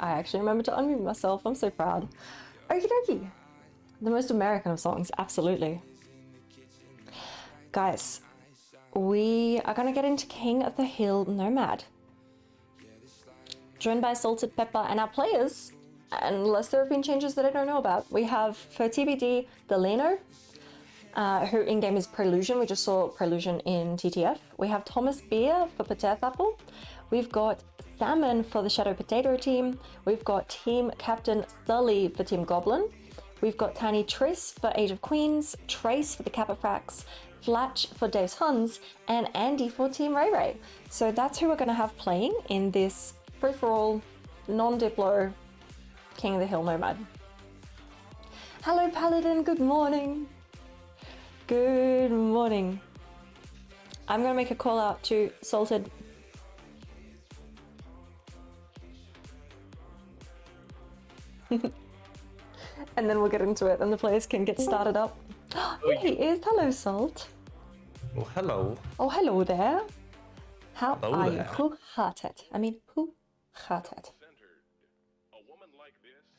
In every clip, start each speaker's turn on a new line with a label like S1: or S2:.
S1: I actually remember to unmute myself. I'm so proud. Okie dokie. The most American of songs, absolutely. Guys, we are going to get into King of the Hill Nomad. Joined by Salted Pepper and our players, unless there have been changes that I don't know about. We have, for TBD, Delano, who in-game is Prelusion. We just saw Prelusion in TTF. We have Thomas Beer for Potato Apple. We've got Salmon for the Shadow Potato team. We've got Team Captain Sully for Team Goblin. We've got Tiny Triss for Age of Queens, Trace for the Capafrax, Flatch for Dave's Huns, and Andy for Team Ray Ray. So that's who we're going to have playing in this free-for-all, non-Diplo King of the Hill Nomad. Hello Paladin, good morning. Good morning. I'm going to make a call out to Salted. And then we'll get into it and the players can get started up. Here he is. Hello, Salt.
S2: Oh, hello.
S1: Oh, hello there. How
S2: Hello
S1: are
S2: there.
S1: you? Hoe gaat het? I mean, hoe gaat het?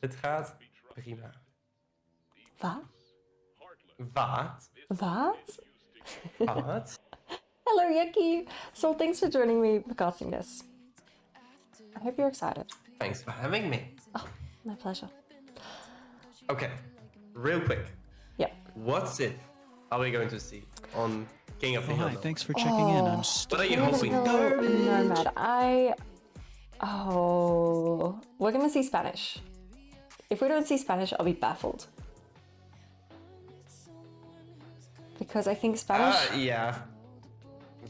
S2: Het gaat prima.
S1: Wat?
S2: Wat?
S1: Wat?
S2: Wat?
S1: Hello, Yucky. So thanks for joining me for casting this. I hope you're excited.
S2: Thanks for having me.
S1: Oh, my pleasure.
S2: Okay, real quick.
S1: Yep.
S2: What Sith are we going to see on King of the Hill?
S3: Hi, thanks for checking in. I'm
S2: What are you hoping?
S1: Nomad. We're gonna see Spanish. If we don't see Spanish, I'll be baffled. Because I think Spanish.
S2: Yeah.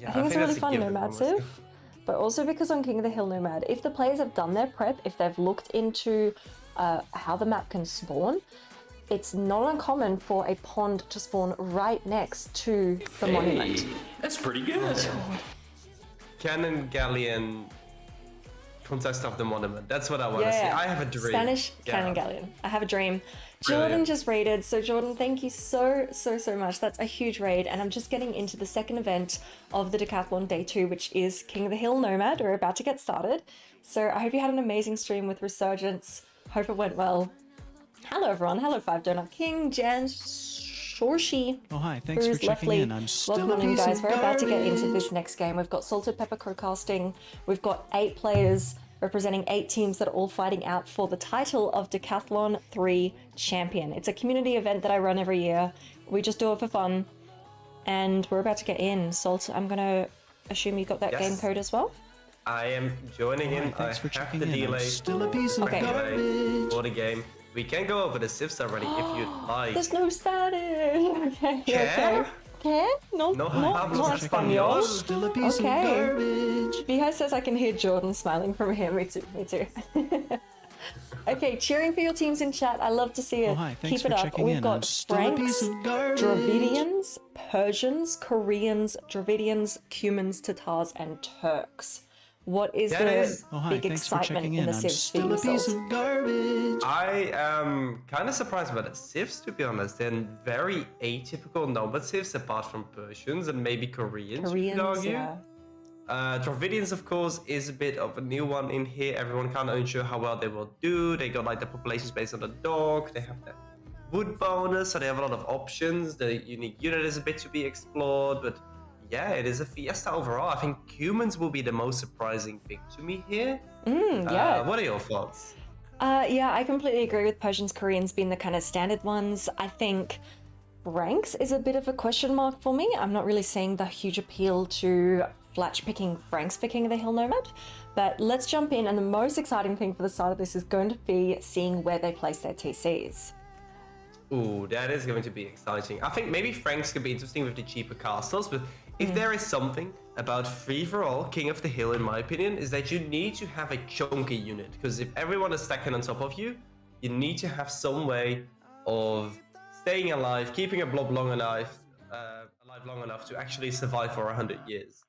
S1: I think it's a really
S2: that's
S1: fun
S2: given,
S1: Nomad
S2: honestly.
S1: Civ. But also because on King of the Hill Nomad, if the players have done their prep, if they've looked into how the map can spawn, it's not uncommon for a pond to spawn right next to the monument.
S4: That's pretty good.
S2: Cannon Galleon contest of the monument. That's what I want to see. I have a dream.
S1: Spanish
S2: Yeah.
S1: Cannon Galleon. I have a dream.
S2: Brilliant.
S1: Jordan just raided. So Jordan, thank you so much. That's a huge raid. And I'm just getting into the second event of the Decathlon Day 2, which is King of the Hill Nomad. We're about to get started. So I hope you had an amazing stream with Resurgence. Hope it went well. Hello everyone. Hello 5 Donut King, Jan, Shorshi.
S3: Oh, hi, thanks for
S1: Bruce,
S3: checking
S1: Leffley.
S3: in. I'm still
S1: Welcome
S3: a
S1: on in,
S3: piece
S1: guys.
S3: of
S1: We're about to get into
S3: garbage.
S1: this next game. We've got Salted Pepper Crowcasting. We've got 8 players representing 8 teams that are all fighting out for the title of Decathlon 3 champion. It's a community event that I run every year. We just do it for fun. And we're about to get in. Salt, I'm going to assume you got that
S2: Yes.
S1: game code as well?
S2: I am joining in.
S3: Hi, thanks
S2: I
S3: for
S2: have
S3: checking
S2: the
S3: in. I'm
S2: delay.
S3: still a piece of
S1: Okay.
S3: garbage.
S2: For the game. We can go over the Sifs already if you'd like.
S1: There's no Spanish. Okay, okay. ¿Qué? No,
S2: No
S1: no
S2: hablas
S1: español.
S2: español.
S3: Still a piece
S1: Okay.
S3: of garbage.
S1: Bihai says I can hear Jordan smiling from here. Me too, me too. Okay, cheering for your teams in chat. I love to see it.
S3: Oh, hi, thanks
S1: Keep it
S3: for
S1: up.
S3: checking
S1: We've
S3: in.
S1: got
S3: I'm still a piece
S1: Franks,
S3: of garbage.
S1: Dravidians, Persians, Koreans, Dravidians, Cumans, Tatars, and Turks. What is
S2: That
S1: the
S2: is-
S3: Oh, hi,
S1: big
S3: thanks for
S1: excitement
S3: checking
S1: in
S3: in.
S1: the
S3: I'm
S1: Civs for
S3: still
S1: you,
S3: a piece
S1: Salt?
S3: of garbage.
S2: I am kind of surprised by the Sifs, to be honest. They're very atypical Nomad Sifs, apart from Persians and maybe Koreans, you could
S1: Koreans,
S2: argue.
S1: yeah.
S2: Dravidians, of course, is a bit of a new one in here. Everyone kind of unsure how well they will do. They got like the populations based on the dog. They have the wood bonus, so they have a lot of options. The unique unit is a bit to be explored, but yeah, it is a fiesta overall. I think humans will be the most surprising thing to me here.
S1: Yeah.
S2: What are your thoughts?
S1: Yeah, I completely agree with Persians, Koreans being the kind of standard ones. I think ranks is a bit of a question mark for me. I'm not really seeing the huge appeal to Flatch picking Franks for King of the Hill Nomad. But let's jump in, and the most exciting thing for the start of this is going to be seeing where they place their TCs.
S2: Ooh, that is going to be exciting. I think maybe Franks could be interesting with the cheaper castles, but if there is something about free-for-all King of the Hill, in my opinion, is that you need to have a chunky unit. Because if everyone is stacking on top of you, you need to have some way of staying alive, keeping a blob alive long enough to actually survive for 100 years.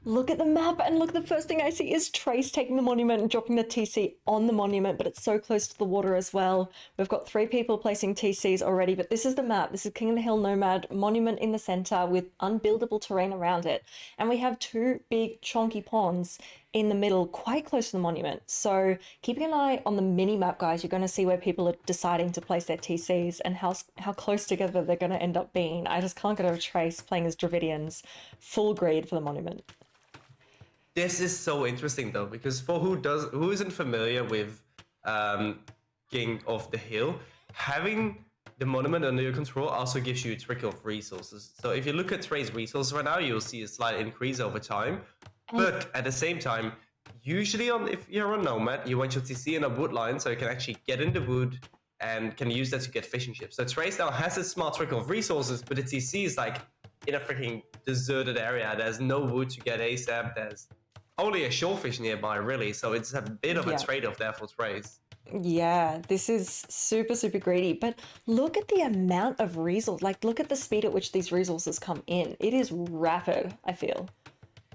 S1: Look at the map, and look, the first thing I see is Trace taking the monument and dropping the TC on the monument, but it's so close to the water as well. We've got 3 people placing TCs already, but this is the map. This is King of the Hill Nomad, monument in the center with unbuildable terrain around it. And we have 2 big chonky ponds in the middle, quite close to the monument. So keeping an eye on the mini map, guys, you're going to see where people are deciding to place their TCs and how close together they're going to end up being. I just can't get over Trace playing as Dravidians, full greed for the monument.
S2: This is so interesting though, because for who isn't familiar with King of the Hill, having the monument under your control also gives you a trickle of resources. So if you look at Trey's resources right now, you'll see a slight increase over time. But at the same time, usually if you're a nomad, you want your TC in a wood line so you can actually get in the wood and can use that to get fishing ships. So Trace now has a small trickle of resources, but the TC is like in a freaking deserted area. There's no wood to get ASAP. There's only a shorefish nearby, really. So it's a bit of a trade-off there for Trace.
S1: Yeah, this is super, super greedy. But look at the amount of resources. Like, look at the speed at which these resources come in. It is rapid, I feel.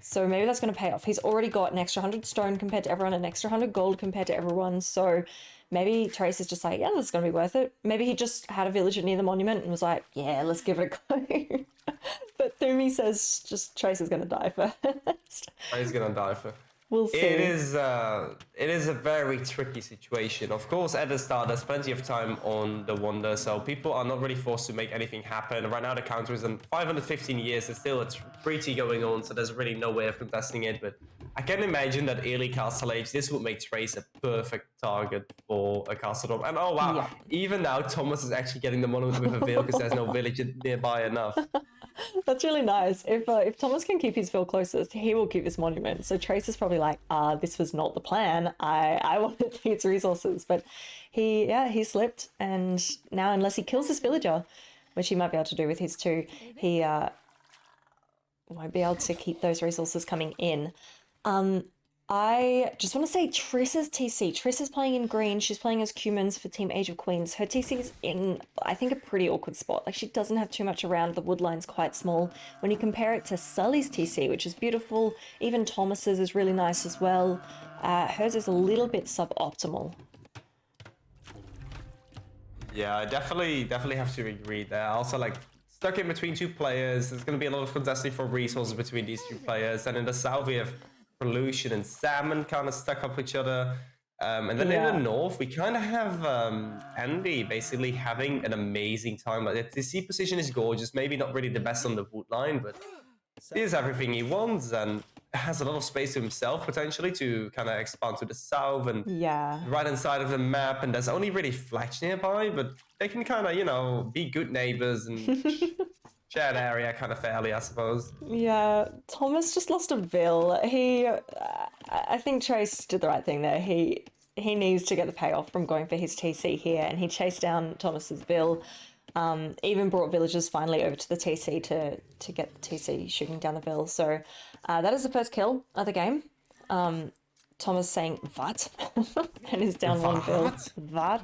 S1: So maybe that's going to pay off. He's already got an extra 100 stone compared to everyone, an extra 100 gold compared to everyone. So maybe Trace is just like, yeah, this is going to be worth it. Maybe he just had a villager near the monument and was like, yeah, let's give it a go. But Thumi says just Trace is going to die first.
S2: He's going to die first.
S1: We'll see.
S2: It is a very tricky situation. Of course, at the start, there's plenty of time on the Wonder, so people are not really forced to make anything happen. Right now, the counter is in 515 years. There's still a treaty going on, so there's really no way of contesting it. But I can imagine that early Castle Age, this would make Trace a perfect target for a Castle Dome. And oh wow, even now, Thomas is actually getting the monument with a veil because there's no village nearby enough.
S1: That's really nice. If Thomas can keep his veil closest, he will keep this monument. So Trace is probably like, this was not the plan. I wanted these resources, but he slipped, and now unless he kills this villager, which he might be able to do with his 2, he won't be able to keep those resources coming in. I just want to say Triss's TC. Triss is playing in green. She's playing as Cumans for Team Age of Queens. Her TC's in, I think, a pretty awkward spot. Like, she doesn't have too much around. The wood line's quite small. When you compare it to Sully's TC, which is beautiful, even Thomas's is really nice as well. Hers is a little bit suboptimal.
S2: Yeah, I definitely have to agree there. Also, like, stuck in between 2 players. There's going to be a lot of contesting for resources between these 2 players. And in the south, we have Pollution and Salmon kind of stuck up each other. And then in the north, we kind of have Andy basically having an amazing time. Like, the C position is gorgeous. Maybe not really the best on the wood line, but he is everything he wants and has a lot of space to himself potentially to kind of expand to the south and right inside of the map. And there's only really Fletch nearby, but they can kind of, you know, be good neighbors and share an area kind of fairly, I suppose. Yeah,
S1: Thomas just lost a Vil. I think Trace did the right thing there. He needs to get the payoff from going for his TC here, and he chased down Thomas's Vil. Even brought villagers finally over to the TC to get the TC shooting down the Vil. So that is the first kill of the game. Thomas saying "What?" and is down one Vil. What?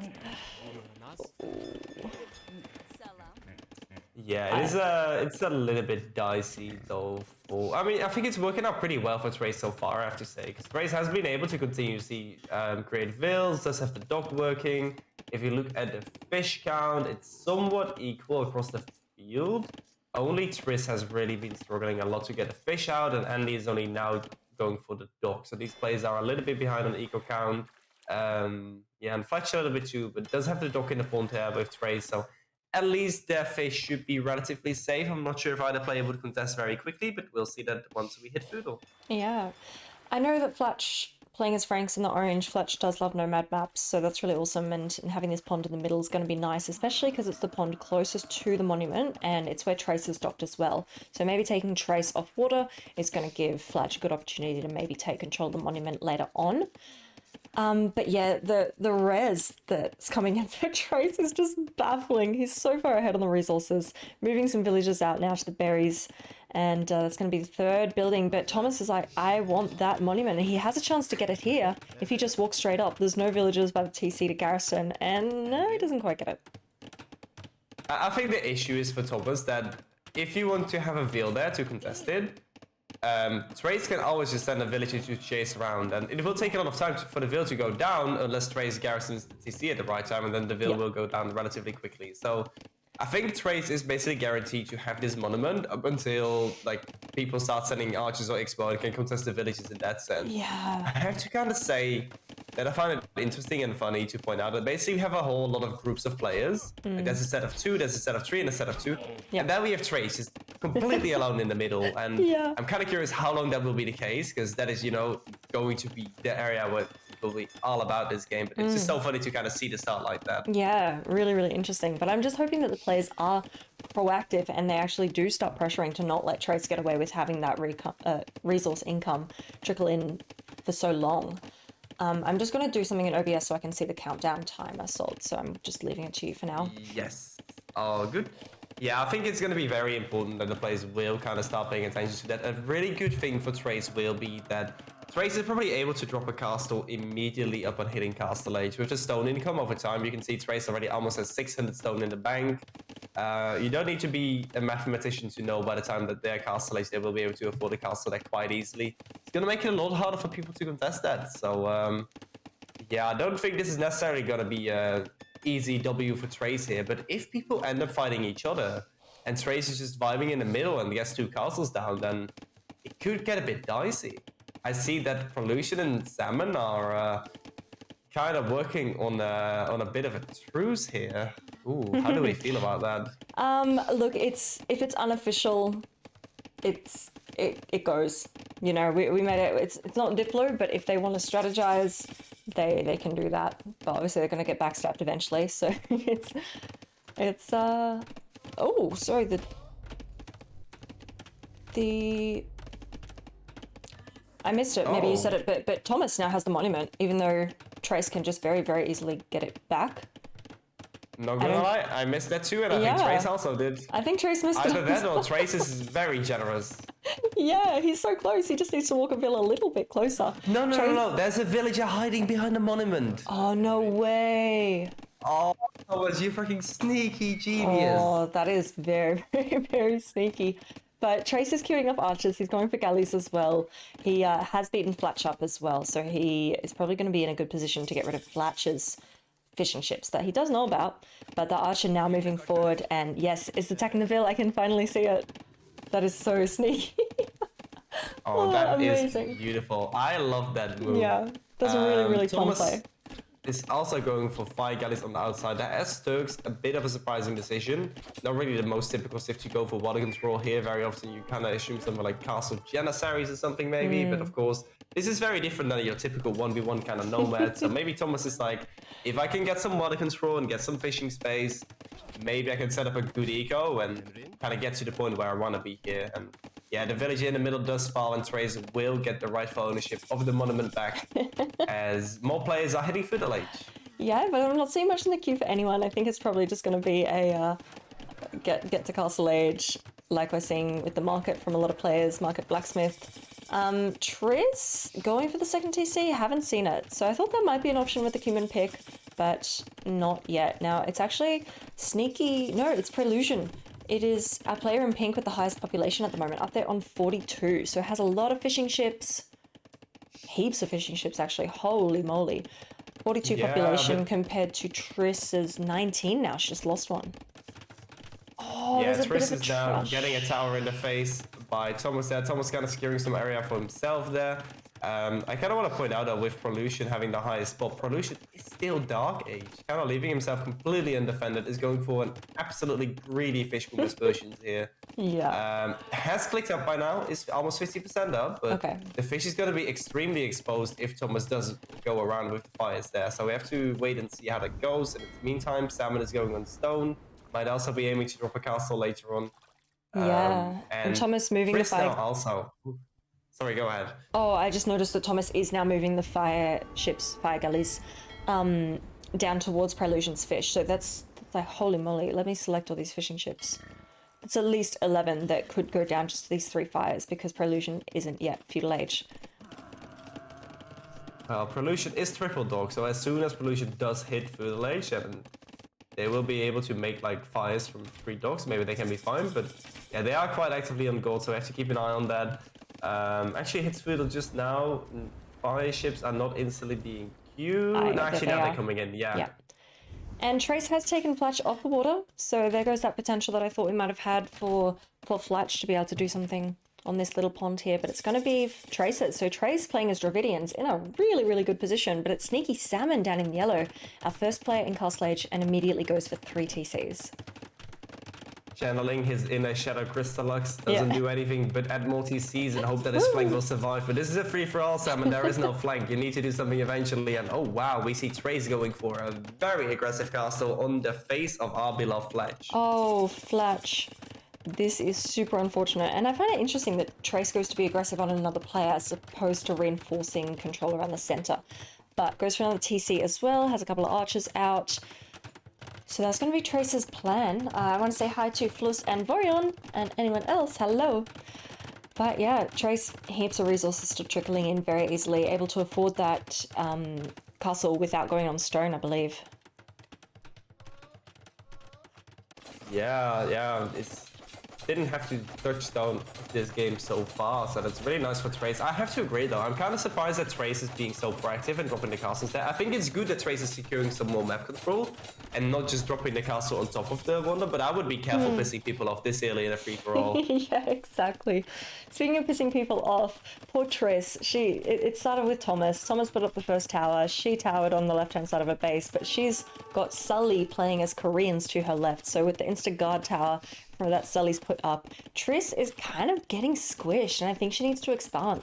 S2: Yeah, it's a little bit dicey though. I mean, I think it's working out pretty well for Trace so far, I have to say, because Trace has been able to continuously create vills, does have the dock working. If you look at the fish count, it's somewhat equal across the field. Only Triss has really been struggling a lot to get the fish out, and Andy is only now going for the dock. So these players are a little bit behind on the eco count. Yeah, and Fletcher a little bit too, but does have the dock in the pond here with Trace, so at least their fish should be relatively safe. I'm not sure if either player would contest very quickly, but we'll see that once we hit Foodle.
S1: Yeah. I know that Fletch, playing as Franks in the orange, Fletch does love nomad maps, so that's really awesome, and having this pond in the middle is going to be nice, especially because it's the pond closest to the monument, and it's where Trace is docked as well. So maybe taking Trace off water is going to give Fletch a good opportunity to maybe take control of the monument later on. But yeah, the res that's coming in for Trace is just baffling. He's so far ahead on the resources, moving some villagers out now to the berries, and that's going to be the 3rd building. But Thomas is like, I want that monument, and he has a chance to get it here if he just walks straight up. There's no villagers by the TC to garrison, and no, he doesn't quite get it.
S2: I think the issue is for Thomas that if you want to have a veil there to contest it, Trace can always just send a villager to chase around, and it will take a lot of time for the Vil to go down unless Trace garrisons TC at the right time, and then the Vil will go down relatively quickly. So I think Trace is basically guaranteed to have this monument up until like people start sending archers or explode and can contest the villages in that sense.
S1: Yeah.
S2: I have to kind of say that I find it interesting and funny to point out that basically we have a whole lot of groups of players. Like there's a set of 2, there's a set of 3, and a set of 2.
S1: Yep.
S2: And then we have Trace just completely alone in the middle. And
S1: Yeah.
S2: I'm kind of curious how long that will be the case, because that is, you know, going to be the area where will be all about this game. But it's just so funny to kind of see the start like that.
S1: Yeah, really, really interesting. But I'm just hoping that the players are proactive and they actually do start pressuring to not let Trace get away with having that resource income trickle in for so long. I'm just going to do something in OBS so I can see the countdown timer, Salt. So I'm just leaving it to you for now.
S2: Yes. Oh, good. Yeah, I think it's going to be very important that the players will kind of start paying attention to that. A really good thing for Trace will be that Trace is probably able to drop a castle immediately upon hitting castle age. With the stone income over time, you can see Trace already almost has 600 stone in the bank. You don't need to be a mathematician to know by the time that they're castle age, they will be able to afford a castle there quite easily. It's going to make it a lot harder for people to contest that. So, yeah, I don't think this is necessarily going to be a easy W for Trace here. But if people end up fighting each other and Trace is just vibing in the middle and gets 2 castles down, then it could get a bit dicey. I see that Pollution and Salmon are kind of working on a bit of a truce here. Ooh, how do we feel about that?
S1: Look, if it's unofficial, it goes. You know, we made it. It's not Diplo, but if they want to strategize, they can do that. But obviously they're going to get backstabbed eventually. So it's oh, sorry, the I missed it. Maybe you said it, but Thomas now has the monument, even though Trace can just very, very easily get it back.
S2: Not gonna lie, I missed that too, and I think Trace also did.
S1: I think Trace missed it.
S2: Either that or Trace is very generous.
S1: Yeah, he's so close. He just needs to walk a villa a little bit closer.
S2: No. There's a villager hiding behind the monument.
S1: Oh, no way.
S2: Oh, Thomas, you freaking sneaky genius.
S1: Oh, that is very, very, very sneaky. But Trace is queuing up archers. He's going for galleys as well. He has beaten Flatch up as well, so he is probably going to be in a good position to get rid of Flatch's fishing ships that he does know about. But the archer now moving forward, and yes, it's attacking the Ville. I can finally see it. That is so sneaky.
S2: Oh, that
S1: amazing.
S2: is beautiful. I love that move.
S1: Yeah, that's a really, really fun
S2: Thomas
S1: play.
S2: is also going for 5 galleys on the outside. That has Turks a bit of a surprising decision. Not really the most typical stuff to go for water control here. Very often you kind of assume something like Castle Janissaries or something maybe, but of course this is very different than your typical 1v1 kind of nomad. So maybe Thomas is like, if I can get some water control and get some fishing space, maybe I can set up a good eco and kind of get to the point where I want to be here. And yeah, the villager in the middle does fall, and Trace will get the rightful ownership of the monument back as more players are hitting Fiddle Age.
S1: Yeah, but I'm not seeing much in the queue for anyone. I think it's probably just going to be a get to Castle Age, like we're seeing with the market from a lot of players, Market Blacksmith. Triss going for the second TC, haven't seen it. So I thought that might be an option with the Cumin pick, but not yet. Now, it's actually sneaky. No, it's Prelusion. It is a player in pink with the highest population at the moment, up there on 42. So it has a lot of fishing ships. Heaps of fishing ships, actually. Holy moly. 42 population compared to Triss's 19 now. She just lost one. Oh,
S2: yeah,
S1: there's a bit
S2: Triss
S1: of a
S2: is now
S1: trash.
S2: getting a tower in the face by Thomas there. Thomas kind of securing some area for himself there. I kind of want to point out that with Prolution having the highest spot, Prolution is still Dark Age. Kind of leaving himself completely undefended, is going for an absolutely greedy fish from dispersions here.
S1: Yeah.
S2: Has clicked up by now, is almost 50% up, but
S1: Okay.
S2: the fish is going to be extremely exposed if Thomas does go around with the fires there. So we have to wait and see how that goes. And in the meantime, Salmon is going on stone. Might also be aiming to drop a castle later on.
S1: Yeah. And Thomas moving the
S2: Chris now
S1: fire.
S2: also. Sorry, go ahead.
S1: Oh, I just noticed that Thomas is now moving the fire ships, fire galleys, down towards Prelusion's fish. So that's like, holy moly. Let me select all these fishing ships. It's at least 11 that could go down just to these 3 fires because Prelusion isn't yet Feudal Age.
S2: Well, Prelusion is triple dog, so as soon as Prelusion does hit Feudal Age, and they will be able to make like fires from 3 dogs. Maybe they can be fine, but yeah, they are quite actively on gold, so we have to keep an eye on that. Actually, hits Feudal just now. Fire ships are not instantly being queued. No, actually, now they're coming in. Yeah.
S1: And Trace has taken Fletch off the water, so there goes that potential that I thought we might have had for Fletch to be able to do something on this little pond here, but it's going to be Trace's. So Trace playing as Dravidians in a really, really good position, but it's Sneaky Salmon down in yellow, our first player in Castle Age, and immediately goes for 3 TCs.
S2: Channeling his inner Shadow Crystallux doesn't do anything but add more TCs and hope that his flank will survive. But this is a free-for-all, Salmon. There is no flank. You need to do something eventually. And oh wow, we see Trace going for a very aggressive castle on the face of our beloved Fletch.
S1: Oh, Fletch. This is super unfortunate, and I find it interesting that Trace goes to be aggressive on another player as opposed to reinforcing control around the center. But goes for another TC as well, has a couple of archers out. So that's going to be Trace's plan. I want to say hi to Flus and Vorion and anyone else. Hello. But yeah, Trace, heaps of resources still trickling in very easily, able to afford that castle without going on stone, I believe.
S2: Yeah, it's didn't have to touch down this game so fast, and it's really nice for Trace. I have to agree though, I'm kind of surprised that Trace is being so proactive and dropping the castles there. I think it's good that Trace is securing some more map control and not just dropping the castle on top of the wonder, but I would be careful pissing people off this early in a free-for-all.
S1: Yeah, exactly. Speaking of pissing people off, poor Triss, it started with Thomas. Thomas put up the first tower. She towered on the left-hand side of her base, but she's got Sully playing as Koreans to her left. So with the insta-guard tower that Sully's put up, Triss is kind of getting squished, and I think she needs to expand,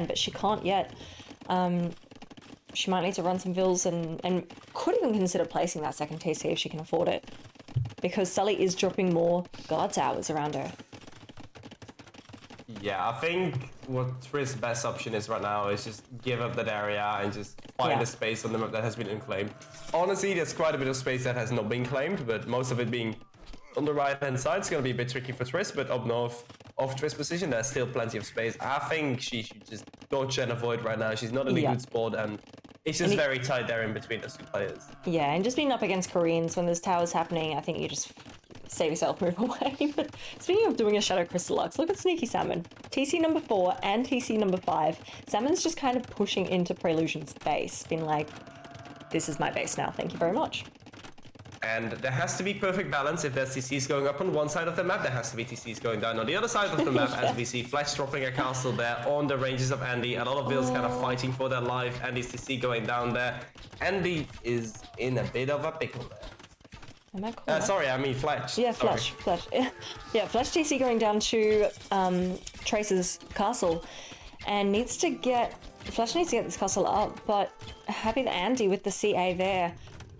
S1: but she can't yet. She might need to run some vills and could even consider placing that second TC if she can afford it, because Sully is dropping more guard towers around her.
S2: Yeah, I think what Triss' best option is right now is just give up that area and just find a space on the map that has been unclaimed. Honestly, there's quite a bit of space that has not been claimed, but most of it being on the right-hand side. It's going to be a bit tricky for Triss, but up north of Triss' position, there's still plenty of space. I think she should just dodge and avoid right now. She's not in a good spot, and it's just very tight there in between those two players. Yeah,
S1: and just being up against Koreans when there's towers happening, I think you just save yourself, move away. But speaking of doing a Shadow Crystallux, look at Sneaky Salmon. TC number 4 and TC number 5. Salmon's just kind of pushing into Prelusion's base, being like, this is my base now, thank you very much.
S2: And there has to be perfect balance. If there's TCs going up on one side of the map, there has to be TCs going down on the other side of the map, as we see Fletch dropping a castle there on the ranges of Andy. A lot of Vills kind of fighting for their life. Andy's TC going down there. Andy is in a bit of a pickle there.
S1: Am I cool?
S2: Sorry, I mean Fletch.
S1: Yeah, Fletch. Yeah, Fletch TC going down to Trace's castle, and Fletch needs to get this castle up, but happy that Andy with the CA there.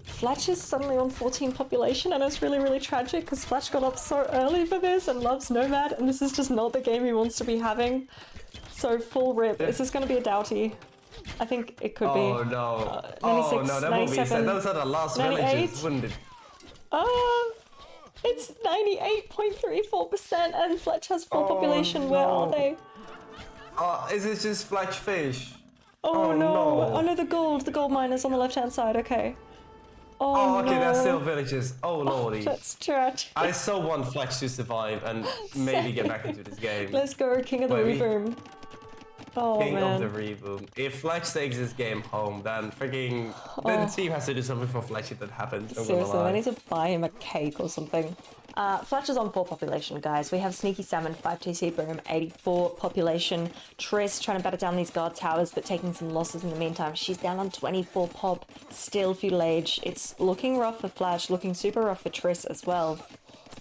S1: Fletch is suddenly on 14 population, and it's really, really tragic because Fletch got up so early for this and loves Nomad, and this is just not the game he wants to be having. So full rip. Is this going to be a Doughty? I think it could be.
S2: Oh no.
S1: 96,
S2: oh no, that would be sad. Those are the last
S1: 98.
S2: villages, wouldn't it?
S1: It's 98.34%, and Fletch has full population. Where are they?
S2: Is it just Fletch fish?
S1: Oh no. Oh no, the gold miners on the left-hand side, okay.
S2: Oh, okay, that's still villages. Oh, lordy.
S1: That's tragic.
S2: I so want Fletch to survive and maybe get back into this game.
S1: Let's go, King of the Reboom. Oh,
S2: King
S1: man.
S2: of the Reboom. If Fletch takes this game home, then freaking... Then the team has to do something for Fletch if that happens.
S1: Seriously, I need to buy him a cake or something. Fletch is on 4 population, guys. We have Sneaky Salmon, 5 TC Boom, 84 population. Triss trying to batter down these guard towers, but taking some losses in the meantime. She's down on 24 pop, still feudal age. It's looking rough for Fletch, looking super rough for Triss as well.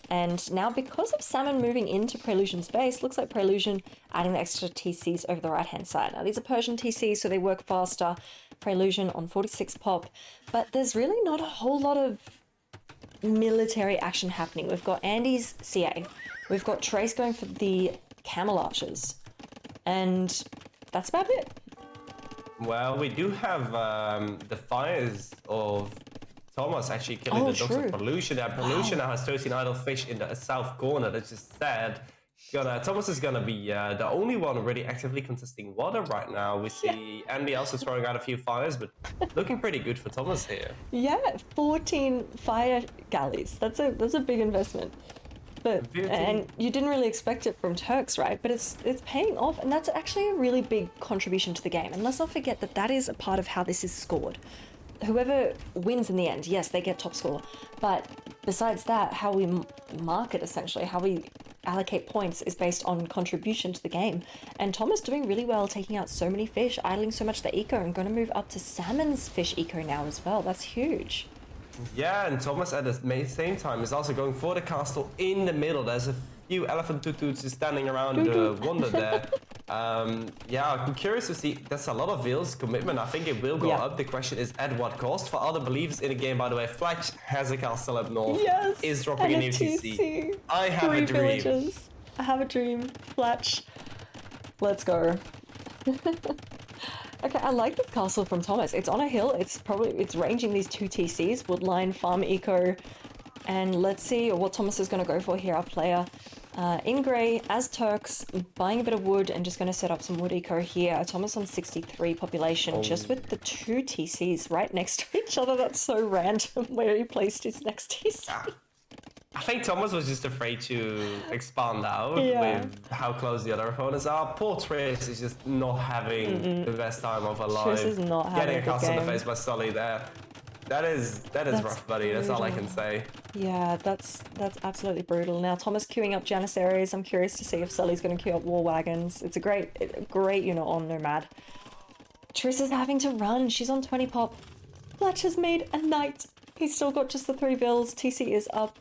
S1: And now, because of Salmon moving into Prelusion's base, looks like Prelusion adding the extra TCs over the right-hand side. Now, these are Persian TCs, so they work faster. Prelusion on 46 pop, but there's really not a whole lot of military action happening. We've got Andy's CA, we've got Trace going for the camel archers, and that's about it.
S2: Well, we do have the fires of Thomas actually killing the dogs of Pollution. And Pollution now has 13 idle fish in the south corner. That's just sad. Thomas is gonna be the only one really actively contesting water right now. We see Andy also throwing out a few fires, but looking pretty good for Thomas here.
S1: Yeah, 14 fire galleys. That's a big investment. But and you didn't really expect it from Turks, right? But it's paying off, and that's actually a really big contribution to the game. And let's not forget that is a part of how this is scored. whoever wins in the end, yes, they get top score. But besides that, how we market essentially, how we allocate points is based on contribution to the game. And Thomas doing really well, taking out so many fish, idling so much the eco, and going to move up to Salmon's fish eco now as well. That's huge.
S2: Yeah, and Thomas at the same time is also going for the castle in the middle. There's a few elephant tutus just standing around the wonder there. Yeah, I'm curious to see. That's a lot of Ville's commitment. I think it will go up. The question is at what cost? For other believers in the game, by the way, Fletch has a castle up north.
S1: Yes,
S2: is dropping a new TC. I have a dream.
S1: Villages. I have a dream. Fletch. Let's go. Okay, I like the castle from Thomas. It's on a hill. It's ranging these 2 TCs, Woodline, Farm Eco, and let's see what Thomas is going to go for here. Our player in grey as Turks, buying a bit of wood and just going to set up some wood eco here. Thomas on 63 population, just with the 2 TCs right next to each other. That's so random where he placed his next TC.
S2: I think Thomas was just afraid to expand out with how close the other opponents are. Poor Trish is just not having the best time of her life.
S1: Trish is not having
S2: getting
S1: a
S2: a
S1: good
S2: cast in the
S1: game.
S2: face by Sully there. That is rough, buddy. That's all I can say.
S1: Yeah, that's absolutely brutal. Now Thomas queuing up Janissaries. I'm curious to see if Sully's going to queue up War Wagons. It's a great unit on Nomad. Triss is having to run. She's on 20 pop. Fletch has made a knight. He's still got just the 3 bills. TC is up.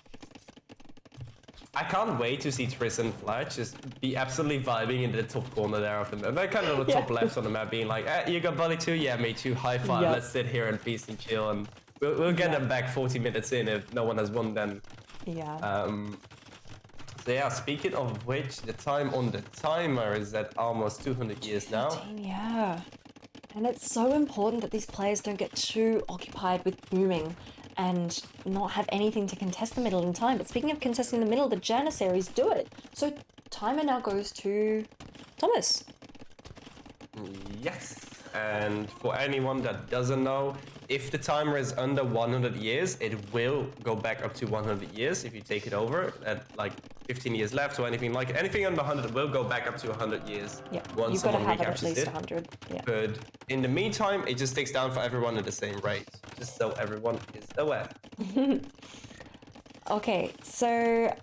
S2: I can't wait to see Triss and Fletch just be absolutely vibing in the top corner there of the map. They're kind of on the top left on the map, being like, you got buddy too? Yeah, me too. High five.
S1: Yep.
S2: Let's sit here and peace and chill. And we'll get them back 40 minutes in if no one has won then.
S1: Yeah.
S2: So yeah, speaking of which, the time on the timer is at almost 200 years now.
S1: Yeah. And it's so important that these players don't get too occupied with booming and not have anything to contest the middle in time. But speaking of contesting the middle, the Janissaries do it. So timer now goes to Thomas.
S2: Yes, and for anyone that doesn't know, if the timer is under 100 years, it will go back up to 100 years if you take it over at like 15 years left or anything like it. Anything under 100 will go back up to 100 years.
S1: Yeah,
S2: once
S1: you've got to
S2: someone
S1: have it at
S2: recaptures
S1: least
S2: it.
S1: 100. Yeah.
S2: But in the meantime, it just takes down for everyone at the same rate, just so everyone is aware.
S1: Okay, so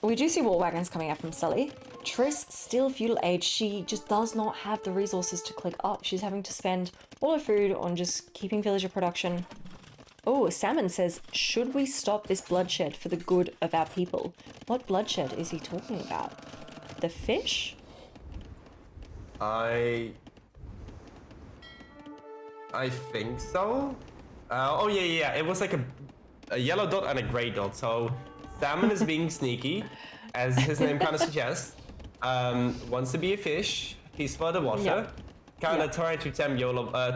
S1: we do see War Wagons coming out from Sully. Triss, still feudal age, she just does not have the resources to click up. She's having to spend all her food on just keeping villager production. Oh, Salmon says, should we stop this bloodshed for the good of our people? What bloodshed is he talking about? The fish?
S2: I think so. Oh yeah. It was like a yellow dot and a gray dot. So Salmon is being sneaky, as his name kind of suggests. Wants to be a fish. He's for the water.
S1: Yeah.
S2: Kind of trying to tempt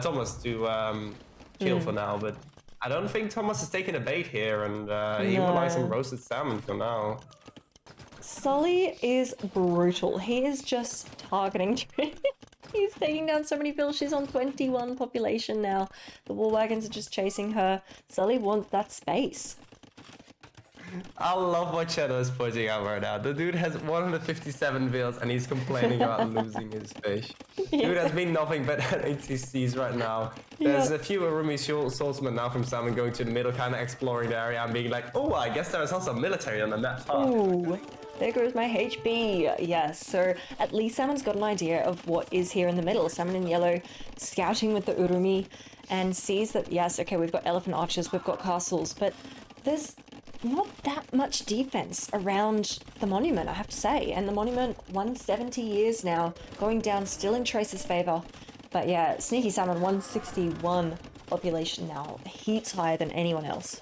S2: Thomas to kill for now, but I don't think Thomas is taking a bait here, and he will like some roasted salmon for now.
S1: Sully is brutal. He is just targeting Triss. He's taking down so many bills. She's on 21 population now. The War Wagons are just chasing her. Sully wants that space.
S2: I love what Shadow is pointing out right now. The dude has 157 bills and he's complaining about losing his fish. Dude has been nothing but ATCs right now. There's a few Arumi swordsmen now from Salmon going to the middle, kind of exploring the area and being like, oh, I guess there is also military on the map.
S1: Ooh, there goes my HB. Yes, so at least Salmon's got an idea of what is here in the middle. Salmon in yellow, scouting with the Urumi, and sees that, yes, okay, we've got elephant archers, we've got castles, but there's not that much defense around the monument, I have to say. And the monument, 170 years now, going down still in Trace's favor. But yeah, Sneaky Salmon, 161 population now, heaps higher than anyone else.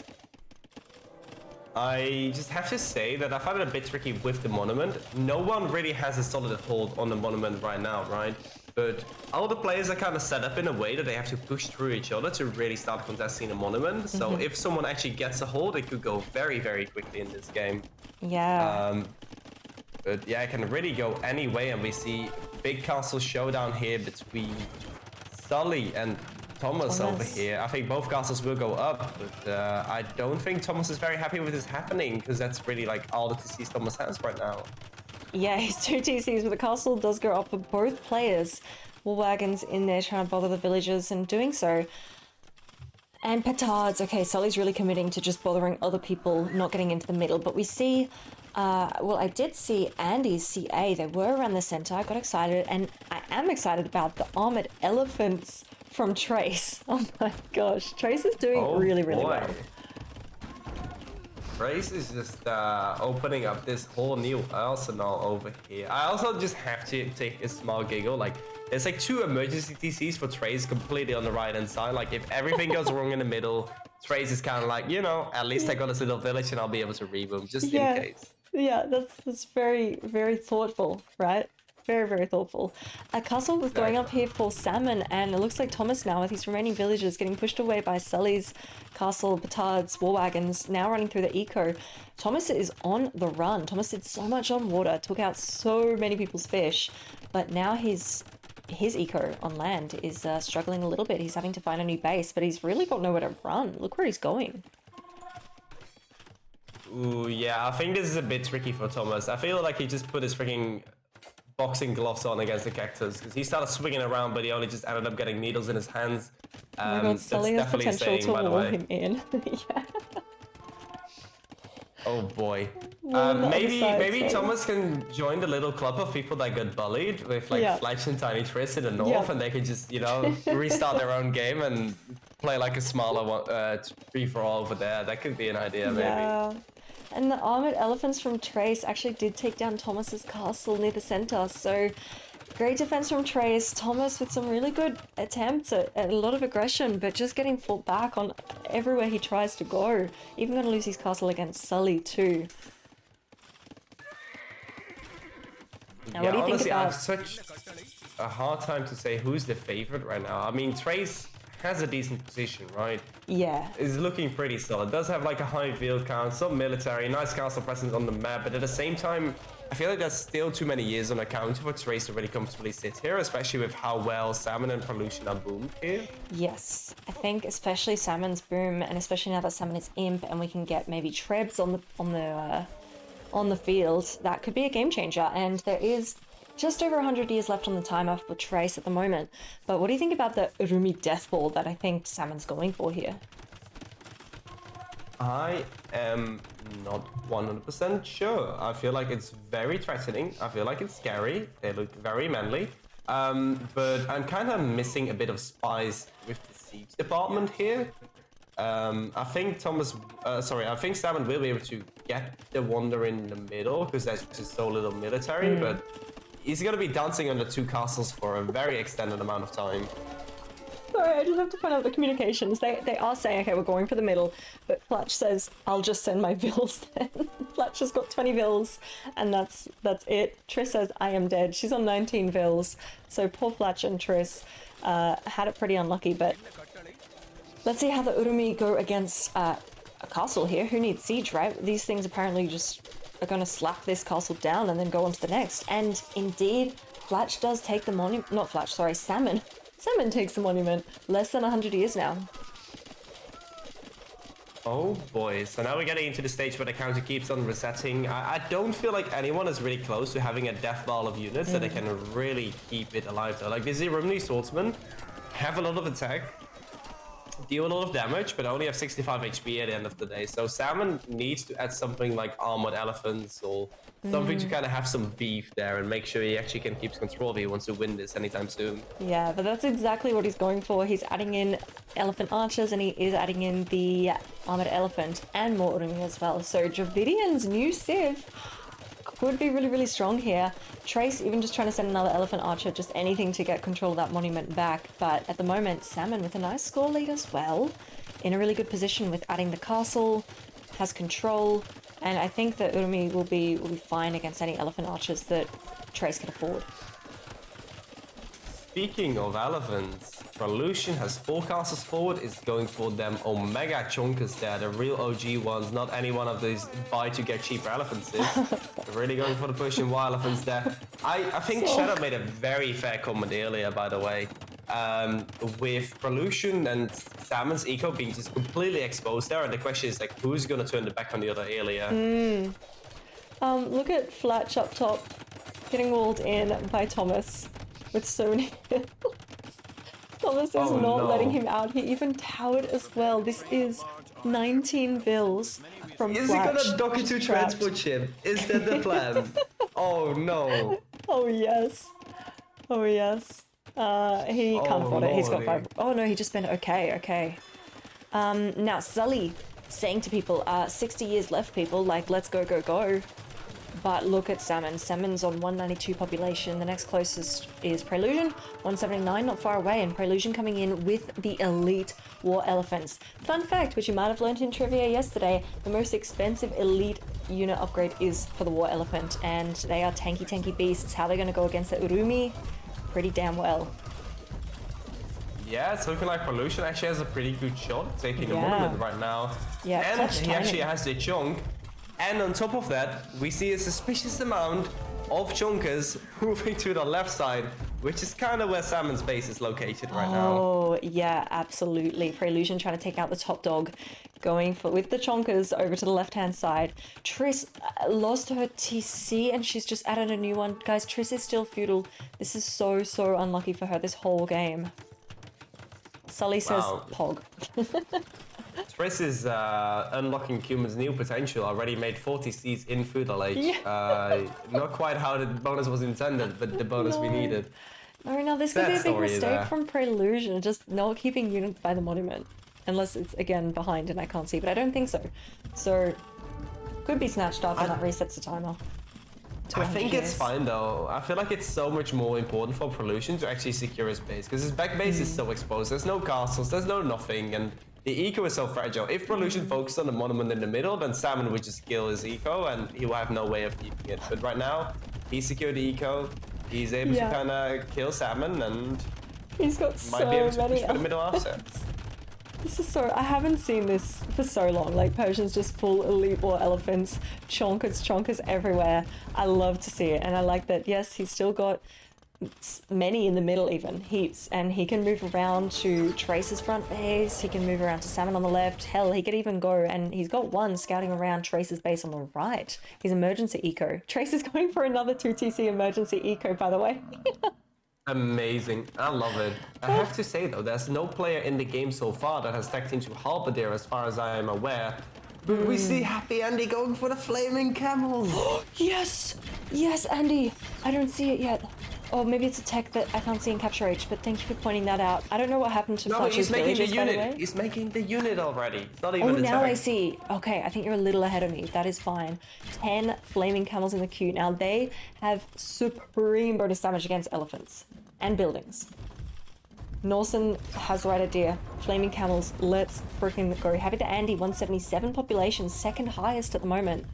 S2: I just have to say that I find it a bit tricky with the monument. No one really has a solid hold on the monument right now, right? But all the players are kind of set up in a way that they have to push through each other to really start contesting the monument. So if someone actually gets a hold, it could go very, very quickly in this game.
S1: Yeah.
S2: But yeah, it can really go any way, and we see big castle showdown here between Sully and Thomas over here. I think both castles will go up, but I don't think Thomas is very happy with this happening, because that's really like all the TCs Thomas has right now.
S1: Yeah, his 2 TCs with the castle does go up for both players. War Wagons in there trying to bother the villagers and doing so. And petards. Okay, Sully's really committing to just bothering other people, not getting into the middle. But we see, well, I did see Andy's CA. They were around the center. I got excited, and I am excited about the armored elephants from Trace. Oh my gosh, Trace is doing really well.
S2: Trace is just opening up this whole new arsenal over here. I also just have to take a small giggle. Like, there's like 2 emergency TCs for Trace completely on the right hand side. Like, if everything goes wrong in the middle, Trace is kind of like, you know, at least I got this little village and I'll be able to reboom just in case.
S1: Yeah, that's very, very thoughtful, right? Very, very thoughtful. A castle was going up here for Salmon, and it looks like Thomas now, with his remaining villagers, getting pushed away by Sully's castle, petards, war wagons, now running through the eco. Thomas is on the run. Thomas did so much on water, took out so many people's fish, but now his eco on land is struggling a little bit. He's having to find a new base, but he's really got nowhere to run. Look where he's going.
S2: Ooh, yeah, I think this is a bit tricky for Thomas. I feel like he just put his freaking boxing gloves on against the cactus because he started swinging around, but he only just ended up getting needles in his hands.
S1: Oh my God, Sully has potential to wall him in. Yeah.
S2: Oh boy.
S1: Well,
S2: maybe Thomas can join the little club of people that got bullied with like Fletch and Tiny Tris in the north, and they can just, you know, restart their own game and play like a smaller one, free-for-all over there. That could be an idea, maybe.
S1: Yeah. And the armored elephants from Trace actually did take down Thomas's castle near the center, so great defense from Trace. Thomas with some really good attempts at a lot of aggression, but just getting fought back on everywhere he tries to go. Even going to lose his castle against Sully too. Now, what do you
S2: honestly,
S1: think about...
S2: I have such a hard time to say who's the favorite right now. I mean, Trace has a decent position, right?
S1: Yeah.
S2: Is looking pretty solid. Does have like a high field count, some military, nice castle presence on the map, but at the same time, I feel like there's still too many years on account for Trace to really comfortably sit here, especially with how well Salmon and Pollution are boomed here.
S1: Yes, I think especially Salmon's boom, and especially now that Salmon is imp and we can get maybe Trebs on the field, that could be a game changer. And there is just over 100 years left on the timer for Trace at the moment. But what do you think about the Urumi Death Ball that I think Salmon's going for here?
S2: I am not 100% sure. I feel like it's very threatening. I feel like it's scary. They look very manly. But I'm kind of missing a bit of spice with the siege department here. I think I think Salmon will be able to get the Wonder in the middle because there's just so little military, but he's going to be dancing under 2 castles for a very extended amount of time.
S1: Sorry, I just have to point out the communications. They are saying, okay, we're going for the middle, but Fletch says, I'll just send my vills then. Fletch has got 20 vills, and that's it. Triss says, I am dead. She's on 19 vills, so poor Fletch and Triss had it pretty unlucky, but let's see how the Urumi go against a castle here. Who needs siege, right? These things apparently just are going to slap this castle down and then go on to the next. And indeed, Fletch does take the monument. Not Fletch, sorry, Salmon. Salmon takes the monument. Less than 100 years now.
S2: Oh boy, so now we're getting into the stage where the counter keeps on resetting. I don't feel like anyone is really close to having a death ball of units that they can really keep it alive though. Like the Zerumni swordsmen have a lot of attack, deal a lot of damage, but only have 65 HP at the end of the day. So Salmon needs to add something like armored elephants or something to kind of have some beef there and make sure he actually can keep control if he wants to win this anytime soon.
S1: Yeah, but that's exactly what he's going for. He's adding in elephant archers and he is adding in the armored elephant and more Urumi as well. So Dravidian's new Civ could be really, really strong here. Trace even just trying to send another elephant archer, just anything to get control of that monument back. But at the moment, Salmon with a nice score lead as well, in a really good position with adding the castle, has control, and I think that Urumi will be fine against any elephant archers that Trace can afford.
S2: Speaking of elephants, Revolution has 4 castles forward, is going for them Omega Chonkers there, the real OG ones, not any one of these buy to get cheaper elephants is. Really going for the push in wild elephants there. I think Shadow made a very fair comment earlier, by the way, with Revolution and Salmon's eco being just completely exposed there, and the question is like, who's going to turn the back on the other earlier?
S1: Look at Fletch up top, getting walled in by Thomas with so many hills. Thomas is
S2: Oh,
S1: not
S2: no.
S1: letting him out. He even towered as well. This is 19 vills from
S2: Is he
S1: Flatch.
S2: gonna dock into
S1: Trapped.
S2: transport ship? Is that the plan? Oh no.
S1: Oh yes. Oh yes. He can't
S2: Oh,
S1: afford it. He's got
S2: lordy.
S1: 5. Oh no, he just spent it. Okay. Now Sully saying to people, 60 years left, people. Like, let's go, go, go. But look at Salmon. Salmon's on 192 population. The next closest is Prelusion, 179, not far away. And Prelusion coming in with the elite war elephants. Fun fact, which you might have learned in trivia yesterday, the most expensive elite unit upgrade is for the war elephant. And they are tanky beasts. How they're going to go against the Urumi? Pretty damn well.
S2: Yeah, it's looking like Pollution actually has a pretty good shot taking the
S1: Yeah.
S2: monument right now.
S1: Yeah,
S2: and
S1: clutch
S2: he actually
S1: timing.
S2: has the chunk. And on top of that, we see a suspicious amount of chunkers moving to the left side, which is kind of where Salmon's base is located right now.
S1: Oh, yeah, absolutely. Prelusion trying to take out the top dog, going for with the chonkers over to the left-hand side. Triss lost her TC and she's just added a new one. Guys, Triss is still feudal. This is so unlucky for her this whole game. Sully says
S2: Wow.
S1: Pog.
S2: Triss is unlocking Cuman's new potential. Already made 40 Cs in Feudal Age. Not quite how the bonus was intended, but the bonus we
S1: No.
S2: needed.
S1: No, no, this could
S2: Sad
S1: be a big
S2: story
S1: mistake
S2: there.
S1: from Prelusion, just not keeping units by the monument. Unless it's, again, behind and I can't see, but I don't think so. So, could be snatched up and that resets the timer.
S2: I think it's
S1: years.
S2: fine though. I feel like it's so much more important for Pollution to actually secure his base, because his back base is so exposed. There's no castles, there's no nothing, and the eco is so fragile. If Pollution focused on the monument in the middle, then Salmon would just kill his eco and he will have no way of keeping it. But right now, he secured the eco, he's able
S1: Yeah.
S2: to kind of kill Salmon and
S1: He's got
S2: might be able
S1: so
S2: to
S1: many
S2: push for the middle offset.
S1: This is so, I haven't seen this for so long, like Persians just full elite war elephants, chonkers everywhere. I love to see it, and I like that, yes, he's still got many in the middle even, heaps, and he can move around to Trace's front base, he can move around to Salmon on the left, hell, he could even go, and he's got one scouting around Trace's base on the right, his emergency eco. Trace is going for another 2TC emergency eco, by the way.
S2: Amazing. I love it. I have to say though, there's no player in the game so far that has tagged into Halberdier as far as I am aware. But we see Happy Andy going for the flaming camels.
S1: Yes! Yes, Andy! I don't see it yet. Oh, maybe it's a tech that I can't see in Capture H, but thank you for pointing that out. I don't know what happened to
S2: No, but
S1: Fletcher's
S2: he's making the
S1: villages, by the
S2: unit.
S1: way.
S2: He's making the unit already. It's not even
S1: Oh,
S2: a
S1: now
S2: tag.
S1: I see. Okay, I think you're a little ahead of me. That is fine. 10 flaming camels in the queue. Now, they have supreme bonus damage against elephants and buildings. Norson has the right idea. Flaming camels, let's freaking go. Happy to Andy, 177 population, second highest at the moment.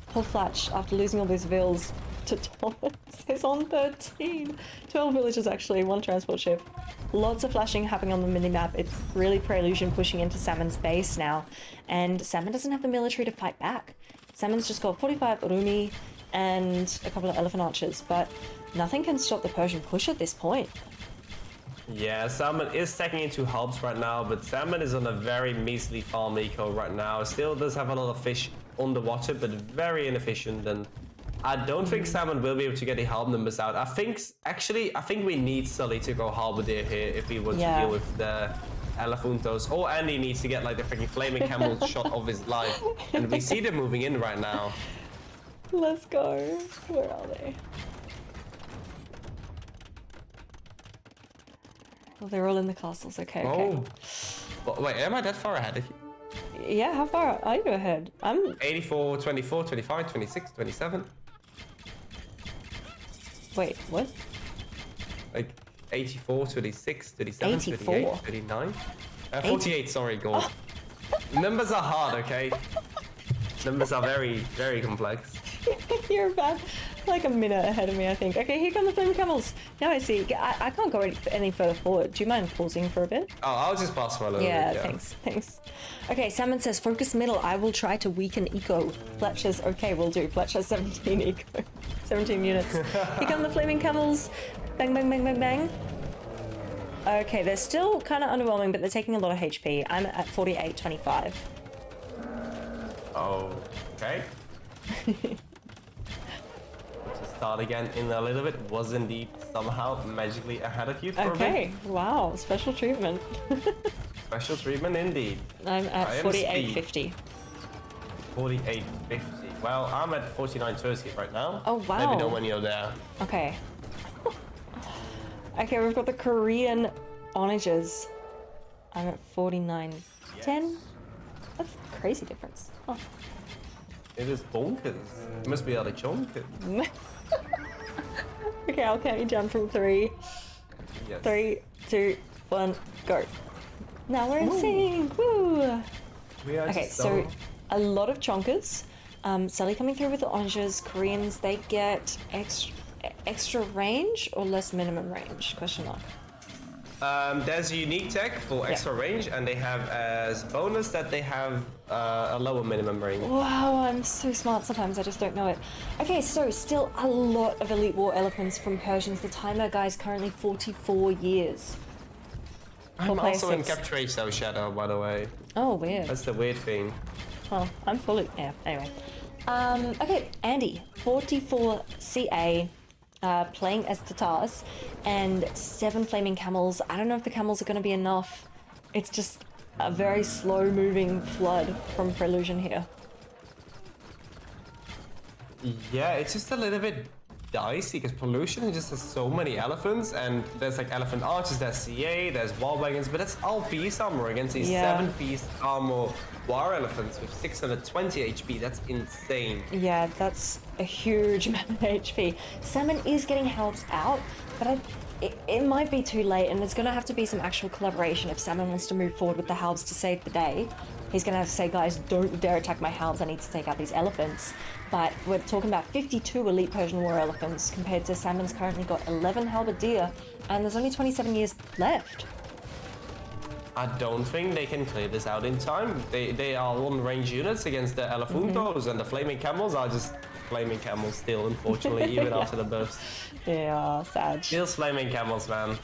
S1: Poor Flatch, after losing all those vills to Thomas, is on 13. 12 villages actually, one transport ship. Lots of flashing happening on the minimap. It's really Prelusion pushing into Salmon's base now. And Salmon doesn't have the military to fight back. Salmon's just got 45 Urumi and a couple of elephant archers, but nothing can stop the Persian push at this point.
S2: Yeah, Salmon is tagging into Halbs right now, but Salmon is on a very measly farm eco right now. Still does have a lot of fish on the water, but very inefficient, and I don't think Salmon will be able to get the Halb numbers out. I think we need Sully to go Halberdier here if we want to deal with the Elefuntos. Or Andy needs to get like the freaking flaming camel shot of his life. And we see them moving in right now.
S1: Let's go. Where are they? Oh, they're all in the castles. Okay, okay.
S2: Oh. Wait, am I that far ahead of you?
S1: Yeah, how far are you ahead? I'm...
S2: 84, 24, 25, 26, 27.
S1: Wait, what?
S2: Like 84, 26, 37,
S1: 84.
S2: 38, 39. 48, sorry, gold. Numbers are hard, okay? Numbers are very, very complex.
S1: You're about like a minute ahead of me, I think. Okay, here come the flaming camels. Now I see. I can't go any further forward. Do you mind pausing for a bit?
S2: Oh, I'll just pass for a little
S1: Yeah,
S2: bit.
S1: thanks. Okay, Salmon says, focus middle. I will try to weaken eco. Fletch says, okay, we'll do. Fletch has 17 eco. 17 units. Here come the flaming camels. Bang, bang, bang, bang, bang. Okay, they're still kind of underwhelming, but they're taking a lot of HP. I'm at 48.25.
S2: Oh, okay. start again in a little bit, was indeed somehow magically ahead of you for a bit.
S1: Okay, wow, special treatment.
S2: Special treatment indeed.
S1: I'm at
S2: I am
S1: 48.50.
S2: 48.50. Well, I'm at 49.30 right now.
S1: Oh, wow.
S2: Let me know when you're there.
S1: Okay. Okay, we've got the Korean oranges. I'm at 49.10. That's a crazy difference. Oh.
S2: It is bonkers. It must be out of chunk.
S1: Okay, I'll count you down from 3.
S2: Yes.
S1: 3, 2, 1, go. Now we're in sync. Woo!
S2: We are
S1: Okay,
S2: just
S1: so a lot of chonkers. Sally coming through with the oranges. Koreans, they get extra range or less minimum range? Question mark.
S2: There's a unique tech for extra range, and they have as bonus that they have a lower minimum range.
S1: Wow, I'm so smart sometimes, I just don't know it. Okay, so still a lot of Elite War elephants from Persians. The timer, guys, currently 44 years.
S2: I'm
S1: player
S2: also in
S1: 6.
S2: Capture H Shadow, by the way.
S1: Oh, weird.
S2: That's the weird thing.
S1: Well, I'm fully... Yeah, anyway. Okay, Andy, 44 CA, playing as Tatars, and 7 Flaming Camels. I don't know if the camels are going to be enough. It's just a very slow-moving flood from Prelusion here.
S2: Yeah, it's just a little bit dicey because Pollution just has so many elephants, and there's like elephant archers, there's CA, there's wall wagons, but that's all piece armor against these 7-piece armor war elephants with 620 HP. That's insane.
S1: Yeah, that's a huge amount of HP. Salmon is getting helps out, but it might be too late, and there's going to have to be some actual collaboration if Salmon wants to move forward with the halves to save the day. He's going to have to say, guys, don't dare attack my halves, I need to take out these elephants. But we're talking about 52 elite Persian war elephants compared to Salmon's currently got 11 halberdier, and there's only 27 years left.
S2: I don't think they can clear this out in time. They are long-range units against the Elefuntos, and the Flaming Camels are just Flaming Camels still, unfortunately, even after the burst.
S1: Yeah, sad.
S2: Still Flaming Camels, man.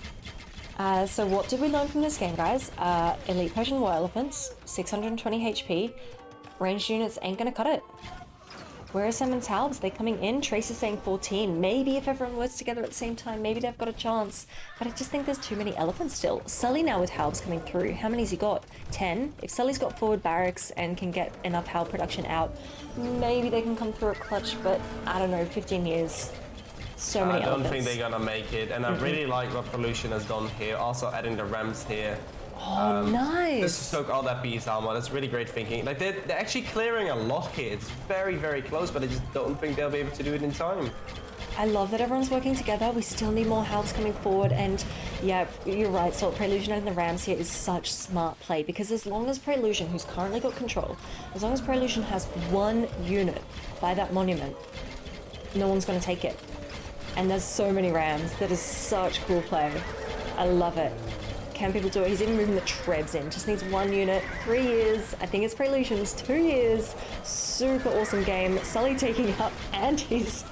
S1: So what did we learn from this game, guys? Elite Persian war elephants, 620 HP. Ranged units ain't gonna cut it. Where are Salmon's halves? They're coming in. Trace is saying 14. Maybe if everyone works together at the same time, maybe they've got a chance. But I just think there's too many elephants still. Sully now with halves coming through. How many's he got? 10. If Sully's got forward barracks and can get enough halve production out, maybe they can come through a clutch, but I don't know, 15 years. So many elephants.
S2: I don't think they're gonna make it, and I really like what Pollution has done here, also adding the Rams here.
S1: Oh, nice.
S2: Just to soak all that piece armor. That's really great thinking. Like they're actually clearing a lot here. It's very, very close, but I just don't think they'll be able to do it in time.
S1: I love that everyone's working together. We still need more halves coming forward, and yeah, you're right. So Prelusion and the Rams here is such smart play, because as long as Prelusion, who's currently got control, as long as Prelusion has 1 unit by that monument, no one's going to take it. And there's so many Rams. That is such cool play. I love it. Can people do it? He's even moving the Trebs in. Just needs 1 unit. 3 years. I think it's Prelusion's 2 years. Super awesome game. Sully taking out Andy's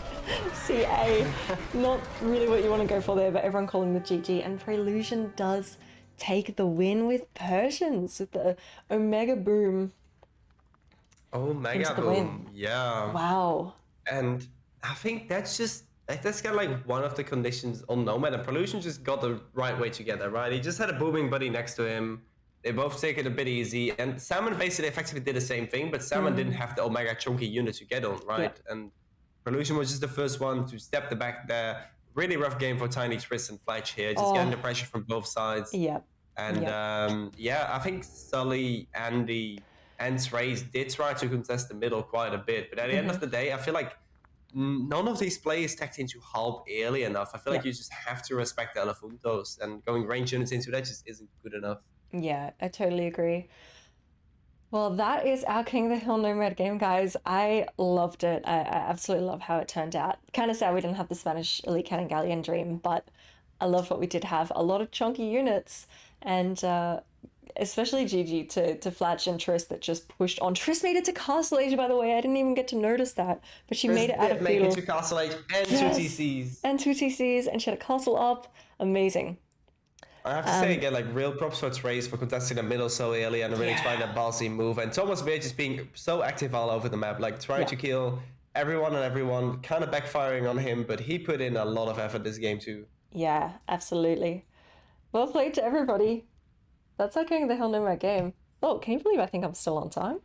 S1: CA. Not really what you want to go for there, but everyone calling the GG. And Prelusion does take the win with Persians with the Omega Boom.
S2: Omega Boom. Yeah.
S1: Wow.
S2: And I think that's kind of like one of the conditions on Nomad, and Pollution just got the right way together, right? He just had a booming buddy next to him. They both take it a bit easy, and Salmon basically effectively did the same thing, but Salmon didn't have the Omega chunky unit to get on, right?
S1: Yeah.
S2: And Pollution was just the first one to step the back there. Really rough game for Tiny Twist and Fletch here, just getting the pressure from both sides.
S1: Yep.
S2: And yeah, I think Sully, Andy, and Trace did try to contest the middle quite a bit, but at the end of the day, I feel like none of these players tacked into half early enough. I feel like you just have to respect the Elefuntos, and going range units into that just isn't good enough.
S1: Yeah, I totally agree. Well, that is our King of the Hill Nomad game, guys. I loved it. I absolutely love how it turned out. Kind of sad we didn't have the Spanish Elite Cannon Galleon Dream, but I love what we did have. A lot of chunky units, and especially GG to Flatch and Triss that just pushed on. Triss made it to Castle Age, by the way. I didn't even get to notice that, but she made it out of
S2: make
S1: feudal.
S2: it to Castle Age and 2 TCs.
S1: And 2 TCs, and she had a castle up. Amazing.
S2: I have to say again, like, real props for Trace for contesting the middle so early and really trying that ballsy move. And Thomas Beer just being so active all over the map, like trying to kill everyone kind of backfiring on him, but he put in a lot of effort this game too.
S1: Yeah, absolutely. Well played to everybody. That's our King of the Hill NOMAD game. Oh, can you believe I think I'm still on time?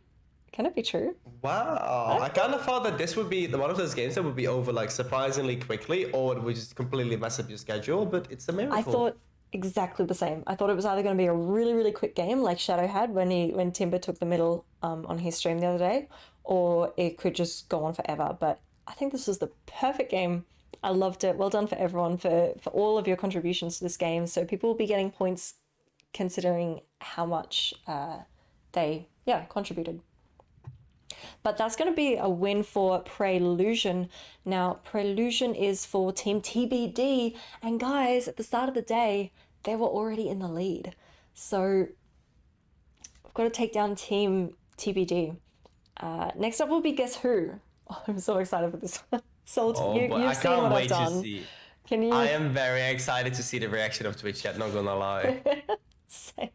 S1: Can it be true?
S2: Wow, I kind of thought that this would be one of those games that would be over like surprisingly quickly, or it would just completely mess up your schedule. But it's a miracle.
S1: I thought exactly the same. I thought it was either going to be a really, really quick game like Shadow had when Timber took the middle on his stream the other day, or it could just go on forever. But I think this was the perfect game. I loved it. Well done for everyone for all of your contributions to this game. So people will be getting points considering how much they contributed. But that's going to be a win for Prelusion. Now, Prelusion is for Team TBD. And guys, at the start of the day, they were already in the lead. So I've got to take down Team TBD. Next up will be Guess Who? Oh, I'm so excited for this one. Salt, you've
S2: I
S1: seen
S2: can't
S1: what
S2: wait
S1: I've
S2: to
S1: done.
S2: see.
S1: Can you?
S2: I am very excited to see the reaction of Twitch chat, not gonna lie.
S1: Same.